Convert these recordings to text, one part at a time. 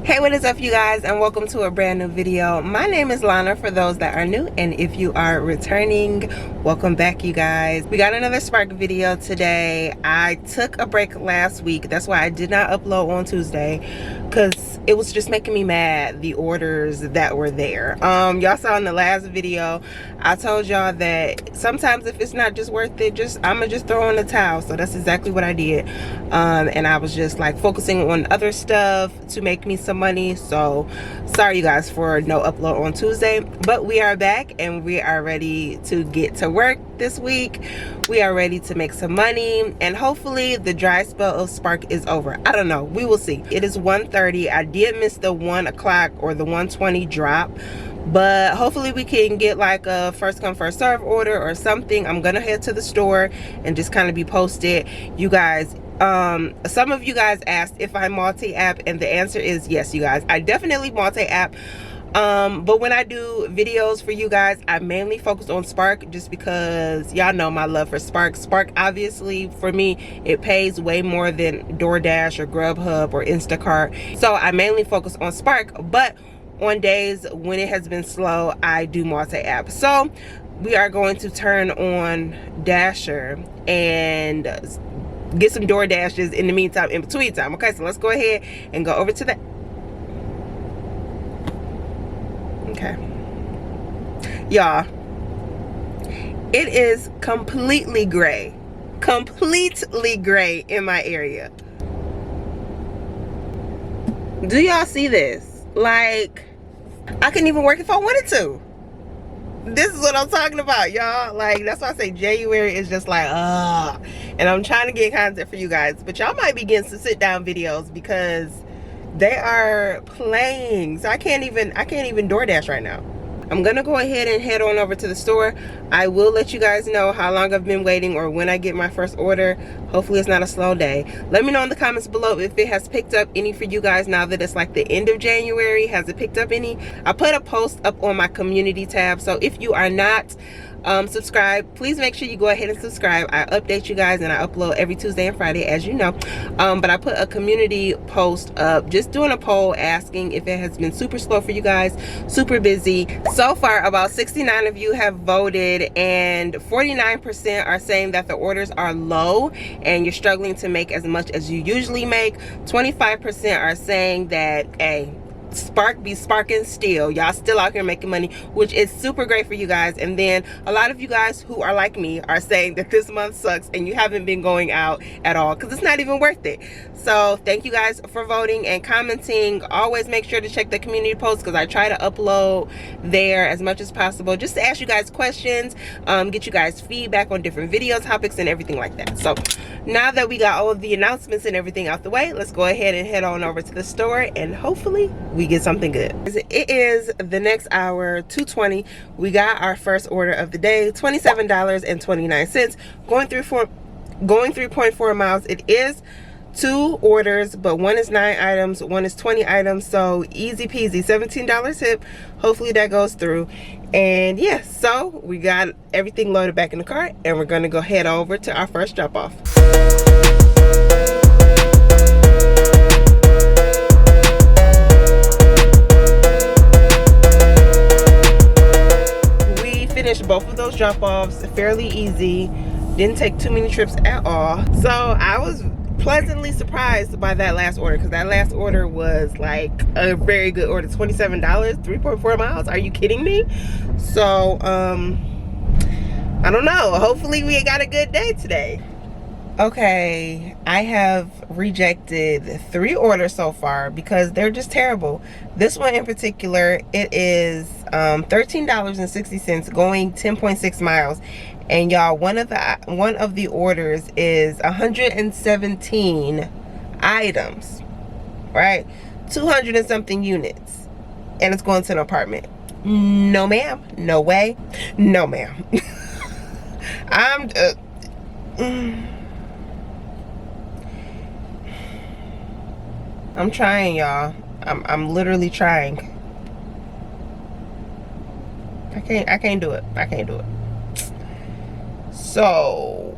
Hey, what is up, you guys, and welcome to a brand new video. My name is Lana for those that are new, and if you are returning, welcome back, you guys. We got another Spark video today. I took a break last week. That's why I did not upload on Tuesday, because it was just making me mad, the orders that were there. Y'all saw in the last video I told y'all that sometimes if it's not just worth it, I'ma just throw in the towel. So that's exactly what I did. And I was just like focusing on other stuff to make me some money. So sorry, you guys, for no upload on Tuesday, but we are back and we are ready to get to work this week. We are ready to make some money, and hopefully the dry spell of Spark is over. I don't know, we will see. It is 1:30. I did miss the 1 o'clock or the 1:20 drop, but hopefully we can get like a first come first serve order or something. I'm gonna head to the store and just kind of be posted, you guys. Some of you guys asked if I multi-app, and the answer is yes, you guys. I definitely multi-app. But when I do videos for you guys, I mainly focus on Spark, just because y'all know my love for Spark. Spark, obviously, for me, it pays way more than DoorDash or Grubhub or Instacart. So I mainly focus on Spark, but on days when it has been slow, I do multi-app. So we are going to turn on Dasher and get some DoorDashes in the meantime, in between time. Okay, so let's go ahead and go over to the... Okay, y'all, it is completely gray in my area. Do y'all see this? Like, I couldn't even work if I wanted to. This is what I'm talking about, y'all. Like, that's why I say January is just like, and I'm trying to get content for you guys, but y'all might be getting some sit down videos because they are playing. So I can't even DoorDash right now. I'm gonna go ahead and head on over to the store. I will let you guys know how long I've been waiting or when I get my first order. Hopefully it's not a slow day. Let me know in the comments below if it has picked up any for you guys now that it's like the end of January. Has it picked up any? I put a post up on my community tab, so if you are not subscribed, please make sure you go ahead and subscribe. I update you guys and I upload every Tuesday and Friday, as you know. But I put a community post up just doing a poll asking if it has been super slow for you guys, super busy. So far about 69 of you have voted, and 49% are saying that the orders are low and you're struggling to make as much as you usually make. 25% are saying that, hey, Spark be sparking still. Y'all still out here making money, which is super great for you guys. And then a lot of you guys who are like me are saying that this month sucks and you haven't been going out at all because it's not even worth it. So thank you guys for voting and commenting. Always make sure to check the community post because I try to upload there as much as possible, just to ask you guys questions, get you guys feedback on different video topics and everything like that. So now that we got all of the announcements and everything out the way, let's go ahead and head on over to the store and hopefully we get something good. It is the next hour, 2:20. We got our first order of the day, $27.29. Going 3.4 miles. It is 2 orders, but one is 9 items, one is 20 items, so easy peasy. $17 tip. Hopefully that goes through. And yeah, so we got everything loaded back in the cart and we're gonna go head over to our first drop off. We finished both of those drop offs fairly easy, didn't take too many trips at all. So I was pleasantly surprised by that last order, because that last order was like a very good order. $27, 3.4 miles. Are you kidding me? So I don't know, hopefully we got a good day today. Okay, I have rejected 3 orders so far because they're just terrible. This one in particular, it is $13.60 going 10.6 miles. And y'all, one of the orders is 117 items, right? 200 and something units, and it's going to an apartment. No ma'am, no way, no ma'am. I'm trying, y'all. I'm literally trying. I can't do it. I can't do it. So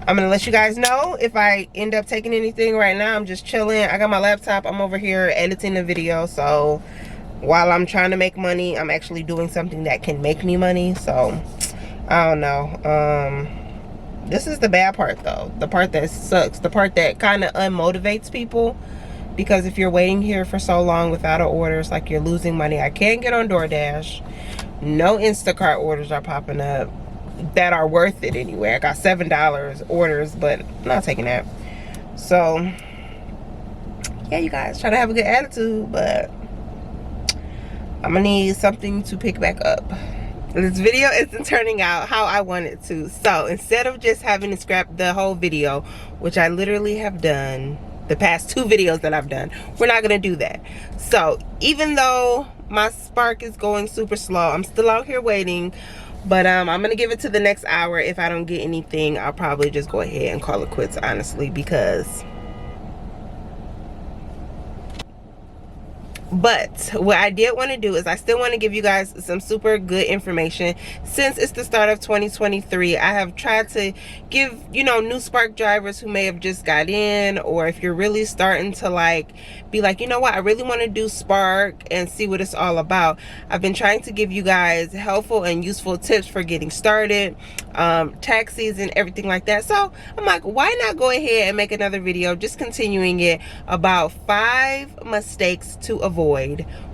I'm gonna let you guys know if I end up taking anything. Right now I'm just chilling. I got my laptop, I'm over here editing the video, so while I'm trying to make money, I'm actually doing something that can make me money. So I don't know. This is the bad part though, the part that sucks, the part that kind of unmotivates people, because if you're waiting here for so long without an order, it's like you're losing money. I can't get on DoorDash. No Instacart orders are popping up that are worth it anyway. I got $7 orders, but I'm not taking that. So yeah, you guys, try to have a good attitude, but I'm gonna need something to pick back up. This video isn't turning out how I want it to. So instead of just having to scrap the whole video, which I literally have done the past 2 videos that I've done, we're not gonna do that. So even though my Spark is going super slow, I'm still out here waiting. But I'm gonna give it to the next hour. If I don't get anything, I'll probably just go ahead and call it quits, honestly, because but what I did want to do is I still want to give you guys some super good information. Since it's the start of 2023, I have tried to give, you know, new Spark drivers who may have just got in, or if you're really starting to like be like, you know what, I really want to do Spark and see what it's all about. I've been trying to give you guys helpful and useful tips for getting started, tax season, everything like that. So I'm like, why not go ahead and make another video just continuing it about 5 mistakes to avoid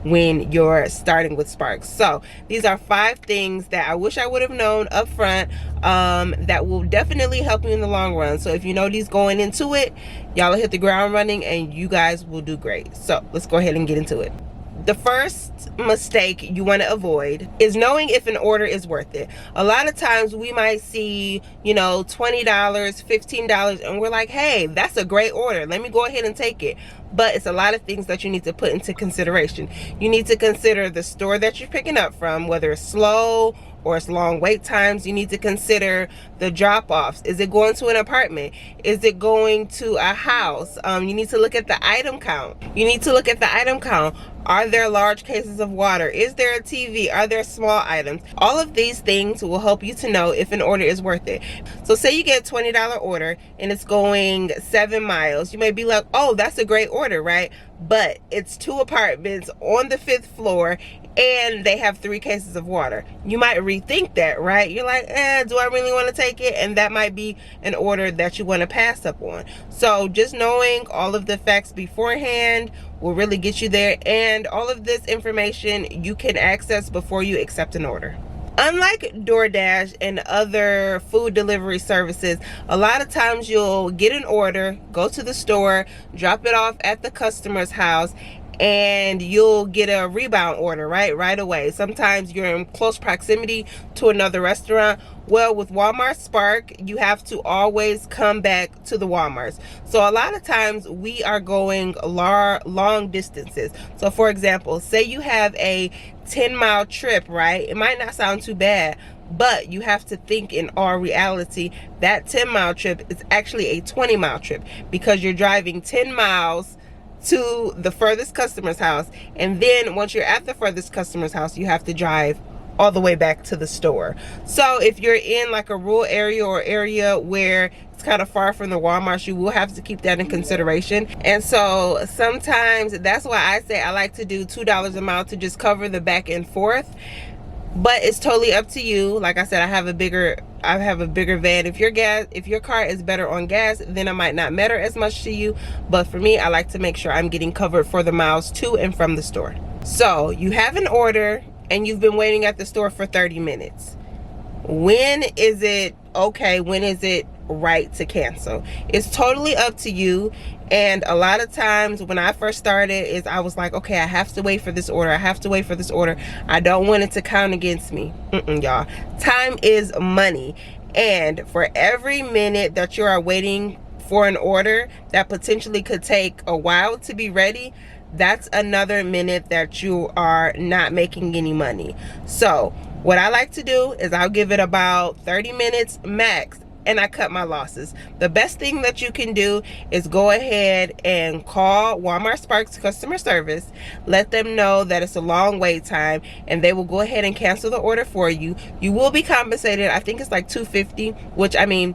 when you're starting with Spark. So these are 5 things that I wish I would have known up front, that will definitely help you in the long run. So if you know these going into it, y'all will hit the ground running and you guys will do great. So let's go ahead and get into it. The first mistake you want to avoid is knowing if an order is worth it. A lot of times we might see, you know, $20, $15, and we're like, hey, that's a great order, let me go ahead and take it. But it's a lot of things that you need to put into consideration. You need to consider the store that you're picking up from, whether it's slow or it's long wait times. You need to consider the drop-offs. Is it going to an apartment? Is it going to a house? You need to look at the item count. Are there large cases of water? Is there a TV? Are there small items? All of these things will help you to know if an order is worth it. So say you get a $20 order and it's going 7 miles. You may be like, oh, that's a great order, right? But it's 2 apartments on the 5th floor and they have 3 cases of water. You might rethink that, right? You're like, do I really want to take it? And that might be an order that you want to pass up on. So just knowing all of the facts beforehand will really get you there, and all of this information you can access before you accept an order. Unlike DoorDash and other food delivery services, a lot of times you'll get an order, go to the store, drop it off at the customer's house, and you'll get a rebound order right away. Sometimes you're in close proximity to another restaurant. Well, with Walmart Spark, you have to always come back to the Walmarts. So a lot of times we are going long distances. So for example, say you have a 10-mile trip, right? It might not sound too bad, but you have to think in all reality that 10-mile trip is actually a 20-mile trip, because you're driving 10 miles to the furthest customer's house, and then once you're at the furthest customer's house, you have to drive all the way back to the store. So if you're in like a rural area or area where it's kind of far from the Walmart, you will have to keep that in consideration. And so sometimes that's why I say I like to do $2 a mile to just cover the back and forth. But it's totally up to you. Like I said, I have a bigger van. If your car is better on gas, then it might not matter as much to you. But for me, I like to make sure I'm getting covered for the miles to and from the store. So you have an order and you've been waiting at the store for 30 minutes. When is it okay? When is it right to cancel? It's totally up to you. And a lot of times when I first started, I was like, okay, I have to wait for this order. I don't want it to count against me. Y'all, time is money. And for every minute that you are waiting for an order that potentially could take a while to be ready, that's another minute that you are not making any money. So what I like to do is I'll give it about 30 minutes max, and I cut my losses. The best thing that you can do is go ahead and call Walmart Sparks customer service, let them know that it's a long wait time, and they will go ahead and cancel the order for you. You will be compensated. I think it's like $2.50, which, I mean,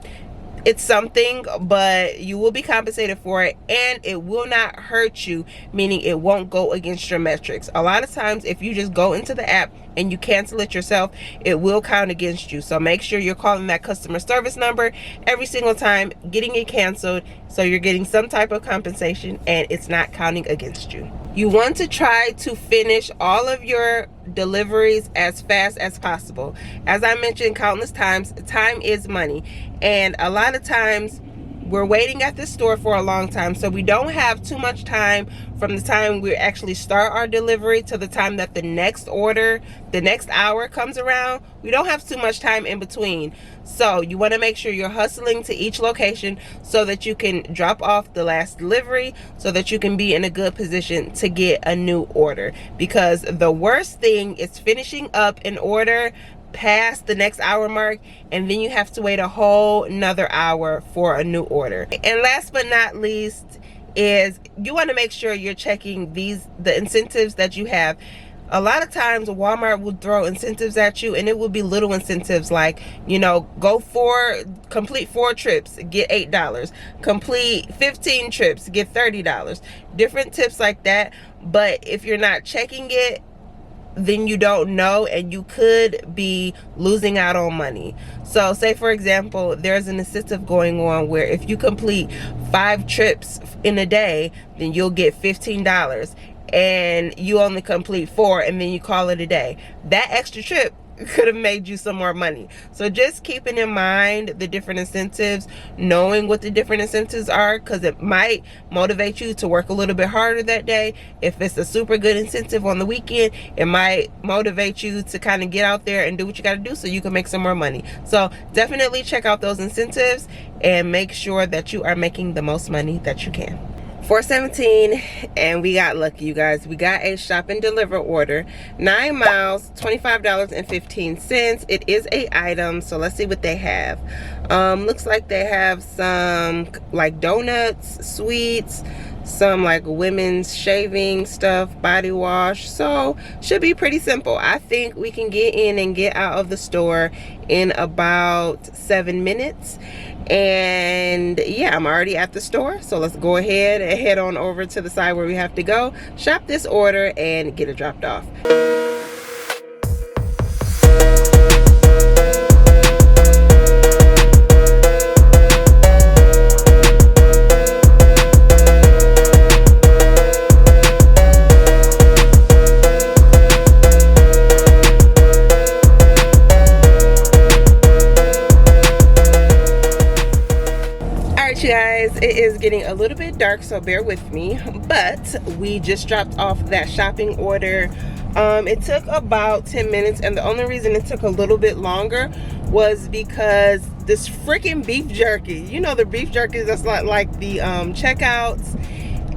It's something, but you will be compensated for it, and it will not hurt you, meaning it won't go against your metrics. A lot of times if you just go into the app and you cancel it yourself, it will count against you. So make sure you're calling that customer service number every single time, getting it canceled, so you're getting some type of compensation and it's not counting against you. You want to try to finish all of your deliveries as fast as possible. As I mentioned countless times, time is money, and a lot of times we're waiting at the store for a long time, so we don't have too much time from the time we actually start our delivery to the time that the next order, the next hour comes around. We don't have too much time in between. So you want to make sure you're hustling to each location so that you can drop off the last delivery, so that you can be in a good position to get a new order. Because the worst thing is finishing up an order past the next hour mark, and then you have to wait a whole another hour for a new order. And last but not least is you want to make sure you're checking the incentives that you have. A lot of times Walmart will throw incentives at you, and it will be little incentives like, you know, complete 4 trips, get $8, complete 15 trips, get $30, different tips like that. But if you're not checking it, then you don't know, and you could be losing out on money. So say for example, there's an incentive going on where if you complete 5 trips in a day, then you'll get $15, and you only complete 4 and then you call it a day. That extra trip could have made you some more money. So just keeping in mind the different incentives, knowing what the different incentives are, because it might motivate you to work a little bit harder that day. If it's a super good incentive on the weekend, it might motivate you to kind of get out there and do what you got to do so you can make some more money. So definitely check out those incentives and make sure that you are making the most money that you can. 417, and we got lucky, you guys. We got a shop and deliver order, 9 miles, $25.15. It is a item, so let's see what they have. Looks like they have some like donuts, sweets, some like women's shaving stuff, body wash. So should be pretty simple. I think we can get in and get out of the store in about 7 minutes. And yeah, I'm already at the store, so let's go ahead and head on over to the side where we have to go, shop this order, and get it dropped off. You guys, it is getting a little bit dark, so bear with me, but we just dropped off that shopping order. It took about 10 minutes, and the only reason it took a little bit longer was because this freaking beef jerky, you know, the beef jerky that's like the checkouts.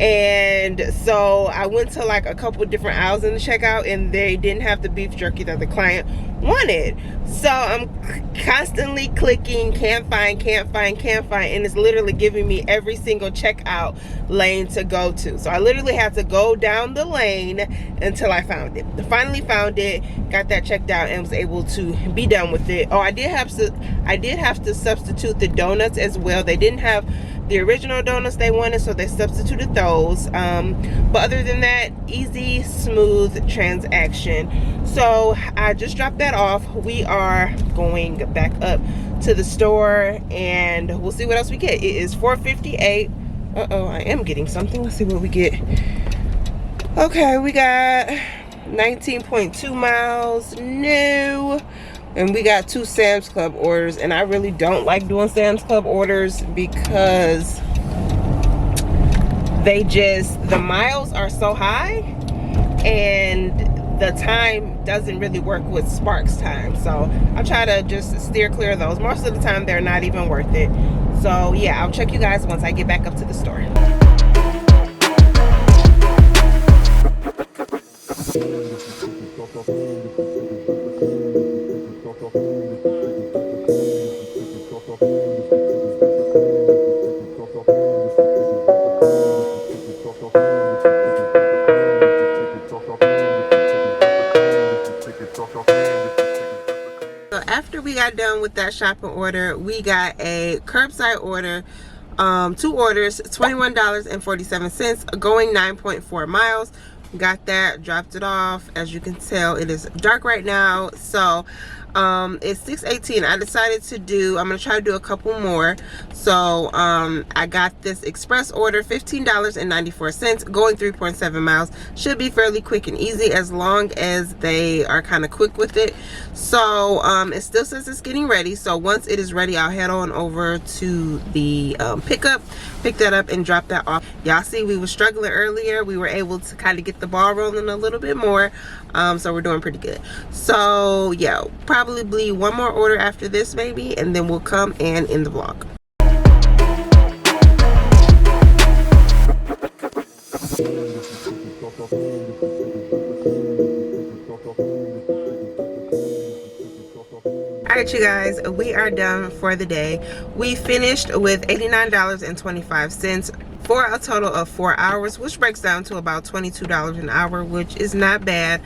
And so I went to like a couple different aisles in the checkout, and they didn't have the beef jerky that the client wanted. So I'm constantly clicking, can't find, and it's literally giving me every single checkout lane to go to. So I literally had to go down the lane until I found it. I finally found it, got that checked out, and was able to be done with it. Oh, I did have to substitute the donuts as well. They didn't have the original donuts they wanted, so they substituted those. But other than that, easy, smooth transaction. So I just dropped that off. We are going back up to the store, and we'll see what else we get. It is 4:58. Uh-oh, I am getting something. Let's see what we get. Okay, we got 19.2 miles new. And we got 2 Sam's Club orders, and I really don't like doing Sam's Club orders because the miles are so high, and the time doesn't really work with Sparks time. So I try to just steer clear of those. Most of the time they're not even worth it. So yeah, I'll check you guys once I get back up to the store. got done with that shopping order. We got a curbside order, 2 orders, $21.47, going 9.4 miles. Got that, dropped it off. As you can tell, it is dark right now, so it's 6:18. I decided to do, I'm gonna try to do a couple more. So I got this express order, $15.94, going 3.7 miles. Should be fairly quick and easy as long as they are kind of quick with it. So it still says it's getting ready, so once it is ready, I'll head on over to the pickup, pick that up and drop that off. Y'all see, we were struggling earlier. We were able to kind of get the ball rolling a little bit more, so we're doing pretty good. So yeah, probably one more order after this maybe, and then we'll come and end the vlog. Alright, you guys, we are done for the day. We finished with $89.25 for a total of 4 hours, which breaks down to about $22 an hour, which is not bad.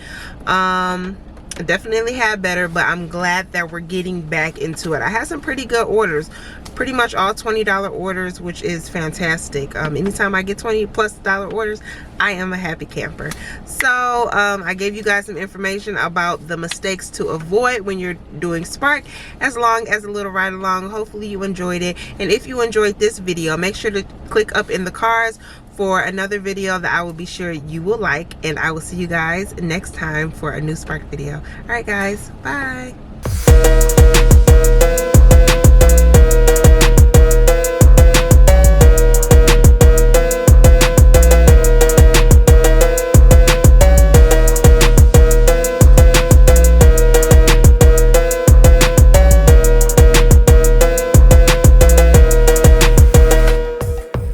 Definitely had better, but I'm glad that we're getting back into it. I had some pretty good orders, pretty much all $20 orders, which is fantastic. Anytime I get $20+ orders, I am a happy camper. So I gave you guys some information about the mistakes to avoid when you're doing Spark, as long as a little ride along. Hopefully you enjoyed it, and if you enjoyed this video, make sure to click up in the cards for another video that I will be sure you will like, and I will see you guys next time for a new Spark video. All right guys, bye.